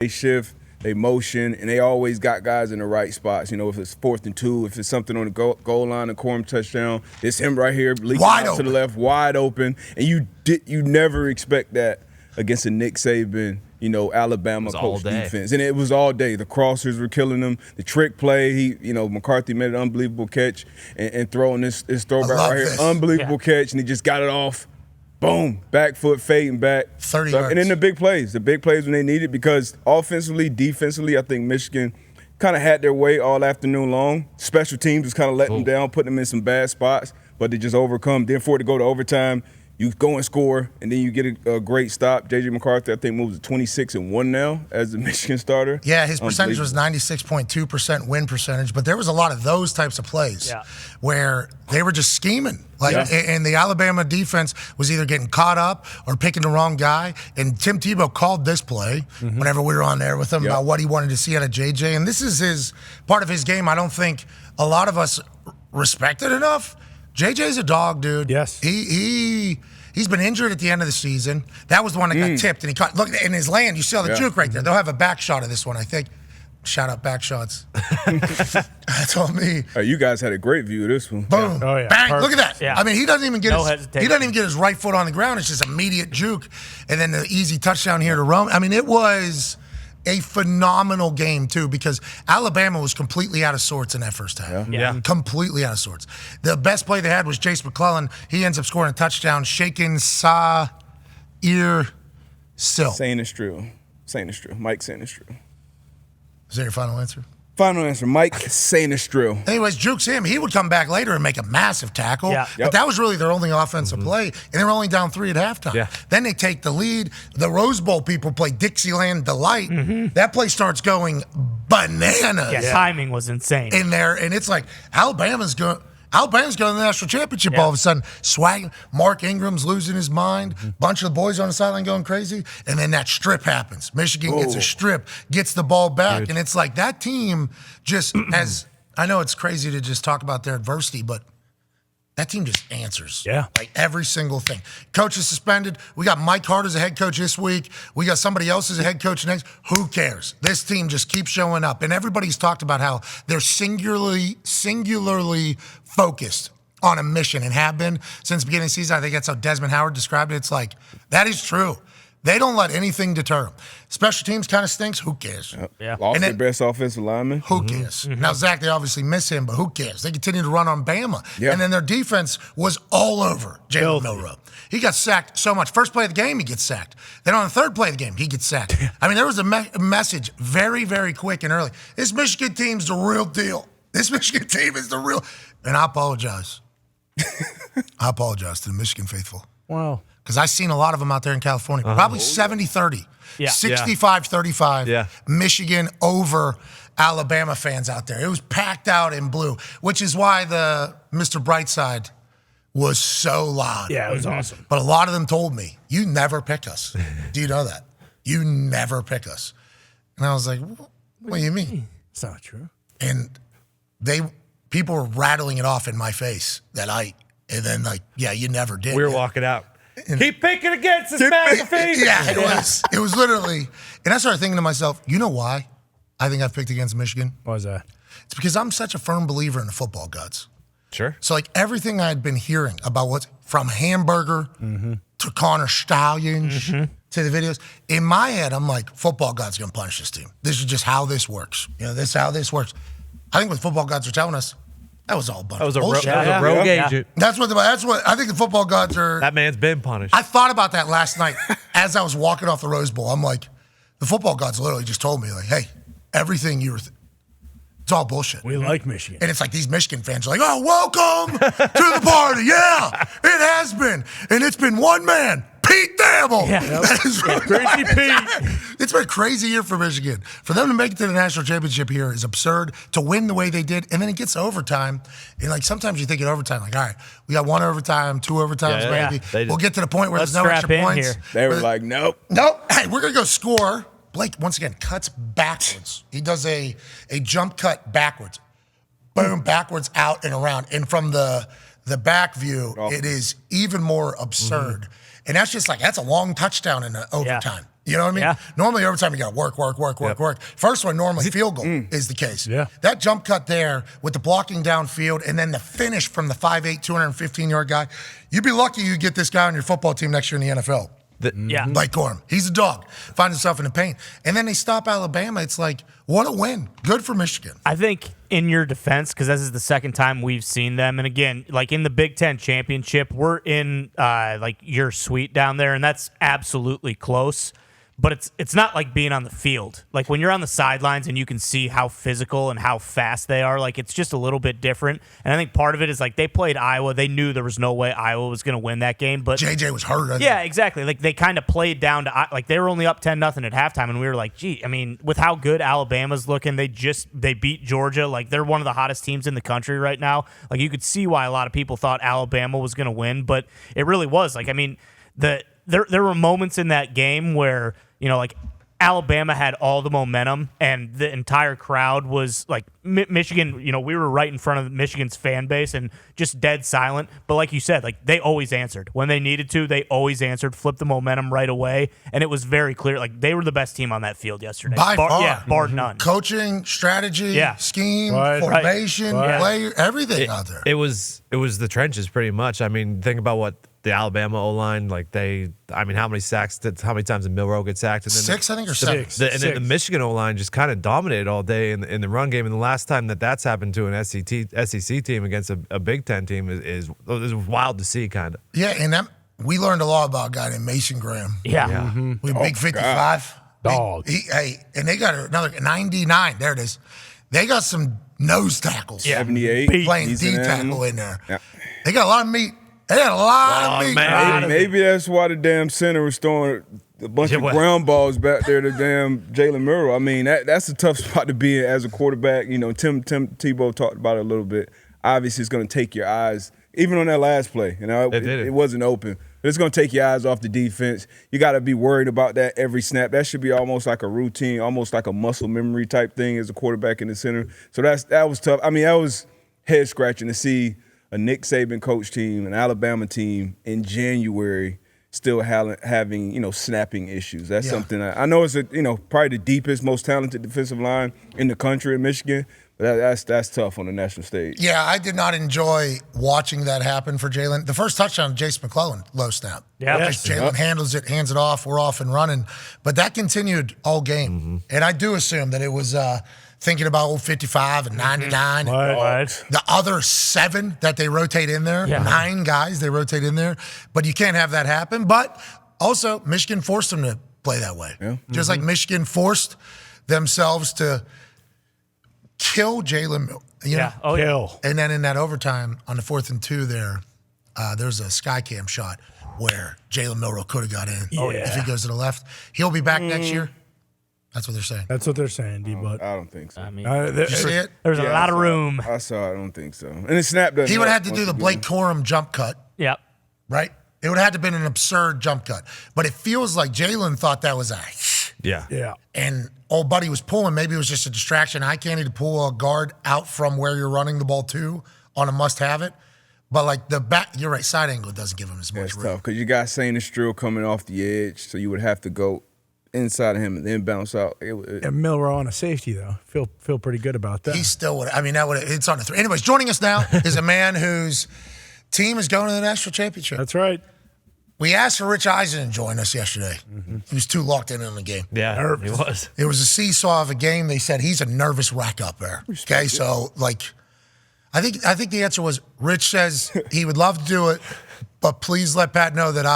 They shift, they motion, and they always got guys in the right spots. You know, if it's 4th and 2, if it's something on the goal line, a Corum touchdown, it's him right here, leaking out to the left, wide open. And you never expect that against a Nick Saban, Alabama coach defense. And it was all day. The crossers were killing them. The trick play, McCarthy made an unbelievable catch and throwing this throwback right here. Unbelievable catch, and he just got it off. Boom, back foot, fading back. 30 yards. And then the big plays when they need it, because offensively, defensively, I think Michigan kind of had their way all afternoon long. Special teams was kind of letting them down, putting them in some bad spots, but they just overcome. Then for it to go to overtime, you go and score, and then you get a great stop. J.J. McCarthy, I think, moves to 26-1 now as the Michigan starter. Yeah, his percentage was 96.2% win percentage, but there was a lot of those types of plays where they were just scheming. And the Alabama defense was either getting caught up or picking the wrong guy. And Tim Tebow called this play whenever we were on there with him about what he wanted to see out of J.J. And this is part of his game I don't think a lot of us respected enough. JJ's a dog, dude. Yes. He's been injured at the end of the season. That was the one that got tipped, and he caught. Look, in his land, you saw the juke right there. They'll have a back shot of this one, I think. Shout out back shots. That's all me. You guys had a great view of this one. Boom. Oh, yeah. Bang. Perfect. Look at that. Yeah. I mean, he doesn't even get hesitation. his right foot on the ground. It's just immediate juke, and then the easy touchdown here to Rome. I mean, it was a phenomenal game, too, because Alabama was completely out of sorts in that first half. Yeah. Completely out of sorts. The best play they had was Jace McClellan. He ends up scoring a touchdown, shaking Sair Sill. Sainistrew. Mike Sainistrew. Is that your final answer? Final answer, Mike Sainistrew. Anyways, jukes him. He would come back later and make a massive tackle. Yeah. But that was really their only offensive play, and they were only down 3 at halftime. Yeah. Then they take the lead. The Rose Bowl people play Dixieland Delight. That play starts going bananas. Yeah, timing was insane. In there, and it's like Alabama's going to the national championship all of a sudden. Swag. Mark Ingram's losing his mind. Bunch of the boys on the sideline going crazy. And then that strip happens. Michigan gets a strip, gets the ball back. And it's like that team just, as I know it's crazy to just talk about their adversity, but that team just answers. Yeah. Like every single thing. Coach is suspended. We got Mike Hart as a head coach this week. We got somebody else as a head coach next. Who cares? This team just keeps showing up. And everybody's talked about how they're singularly focused on a mission and have been since the beginning of the season. I think that's how Desmond Howard described it. It's like, that is true. They don't let anything deter them. Special teams kind of stinks. Who cares? Yeah. Lost their best offensive lineman. Who cares? Now, Zach, they obviously miss him, but who cares? They continue to run on Bama. Yeah. And then their defense was all over Jalen Milroe. He got sacked so much. First play of the game, he gets sacked. Then on the third play of the game, he gets sacked. I mean, there was a message very, very quick and early. This Michigan team's the real deal. This Michigan team is the real. And I apologize. I apologize to the Michigan faithful. Wow. Because I've seen a lot of them out there in California. Probably 70-30. Yeah. 65-35. Yeah. Michigan over Alabama fans out there. It was packed out in blue, which is why the Mr. Brightside was so loud. Yeah, it was awesome. But a lot of them told me, you never pick us. Do you know that? You never pick us. And I was like, what do you mean? It's not true. And people were rattling it off in my face and then like, yeah, you never did. We were walking out. Keep picking against this McAfee. Yeah, it was literally. And I started thinking to myself, you know why I think I've picked against Michigan? What was that? It's because I'm such a firm believer in the football gods. Sure. So like everything I had been hearing about what's from Hamburger to Connor Stallions to the videos, in my head, I'm like, football gods are going to punish this team. This is just how this works. This is how this works. I think what football gods are telling us, that was all a bunch of bullshit. That was a rogue agent. That's what I think the football gods are. That man's been punished. I thought about that last night as I was walking off the Rose Bowl. I'm like, the football gods literally just told me, like, hey, everything you were, it's all bullshit. We like Michigan. And it's like these Michigan fans are like, oh, welcome to the party. Yeah, it has been. And it's been one man, Pete Thamel. Yeah. Crazy Pete. It's been a crazy year for Michigan. For them to make it to the national championship here is absurd. To win the way they did, and then it gets to overtime. And like sometimes you think in overtime, like, all right, we got 1 overtime, 2 overtimes, maybe. We'll get to the point where there's no extra points. Here. They were like, nope. Hey, we're gonna go score. Blake once again cuts backwards. He does a jump cut backwards. Boom, backwards out and around. And from the back view, it is even more absurd. And that's just like, that's a long touchdown in the overtime. You know what I mean? Yeah. Normally, overtime, you got to work. First one, normally field goal is the case. Yeah. That jump cut there with the blocking downfield and then the finish from the 5'8", 215-yard guy, you'd be lucky you get this guy on your football team next year in the NFL. Like Gorham. He's a dog. Finds himself in the paint. And then they stop Alabama. It's like, what a win. Good for Michigan. I think in your defense, because this is the second time we've seen them, and again, like in the Big Ten championship, we're in like your suite down there, and that's absolutely close. But it's not like being on the field. Like when you're on the sidelines and you can see how physical and how fast they are, like it's just a little bit different. And I think part of it is like they played Iowa. They knew there was no way Iowa was going to win that game. But JJ was hurt. Yeah, exactly. Like they kind of played down to like they were only up 10-0 at halftime, and we were like, gee, I mean, with how good Alabama's looking, they beat Georgia. Like they're one of the hottest teams in the country right now. Like you could see why a lot of people thought Alabama was going to win, but it really was. Like I mean, there were moments in that game where, you know, like Alabama had all the momentum and the entire crowd was like Michigan, you know, we were right in front of Michigan's fan base and just dead silent. But like you said, like they always answered. When they needed to, they always answered, flipped the momentum right away. And it was very clear. Like they were the best team on that field yesterday. By far. Yeah, bar none. Coaching, strategy, scheme, formation, player, everything out there. It was the trenches pretty much. I mean, think about what the Alabama O-line, like how many sacks, how many times did Milroe get sacked? And then 6, I think, or 7. And then the Michigan O-line just kind of dominated all day in the run game. And the last time that's happened to an SEC team against a Big Ten team is wild to see, kind of. Yeah, and we learned a lot about a guy named Mason Graham. Yeah. With Big 55. Dog. And they got another 99. There it is. They got some nose tackles. 78. Playing D tackle in there. Yeah. They got a lot of meat. They got a lot of meat. Maybe that's why the damn center was throwing a bunch of ground balls back there to damn Jalen Milroe. I mean, that's a tough spot to be in as a quarterback. You know, Tim Tebow talked about it a little bit. Obviously, it's going to take your eyes, even on that last play. You know, it wasn't open. But it's going to take your eyes off the defense. You got to be worried about that every snap. That should be almost like a routine, almost like a muscle memory type thing as a quarterback in the center. So that was tough. I mean, that was head-scratching to see a Nick Saban coach team, an Alabama team in January still having, you know, snapping issues. That's something I know it's probably the deepest, most talented defensive line in the country in Michigan, but that's tough on the national stage. Yeah, I did not enjoy watching that happen for Jalen. The first touchdown, Jason McClellan, low snap. Yeah. Jalen handles it, hands it off, we're off and running. But that continued all game. Mm-hmm. And I do assume that it was thinking about old 55 and 99. Right. The other 7 that they rotate in there, 9 guys they rotate in there. But you can't have that happen. But also, Michigan forced them to play that way. Yeah. Just like Michigan forced themselves to kill Jalen Milroe. Kill. And then in that overtime, on the 4th and 2 there's a sky cam shot where Jalen Milroe could have got in. If he goes to the left. He'll be back next year. That's what they're saying. That's what they're saying, D-Butt. I don't think so. I mean, Did you see it? There's a lot of room. I saw it. I don't think so. And it snapped. He would have had to do the Blake Corum jump cut. Yep. Right? It would have had to have been an absurd jump cut. But it feels like Jalen thought that was Yeah. And old buddy was pulling. Maybe it was just a distraction. I can't even pull a guard out from where you're running the ball to on a must-have it. But like the back, you're right, side angle doesn't give him as much room. That's tough because you got Sainistrill coming off the edge, so you would have to go inside of him and then bounce out. And Milroe on a safety, though. Feel pretty good about that. He still would. I mean, it's on the 3. Anyways, joining us now is a man whose team is going to the national championship. That's right. We asked for Rich Eisen to join us yesterday. Mm-hmm. He was too locked in on the game. Yeah, nervous. He was. It was a seesaw of a game. They said he's a nervous wreck up there. Okay, so like, I think the answer was Rich says he would love to do it, but please let Pat know that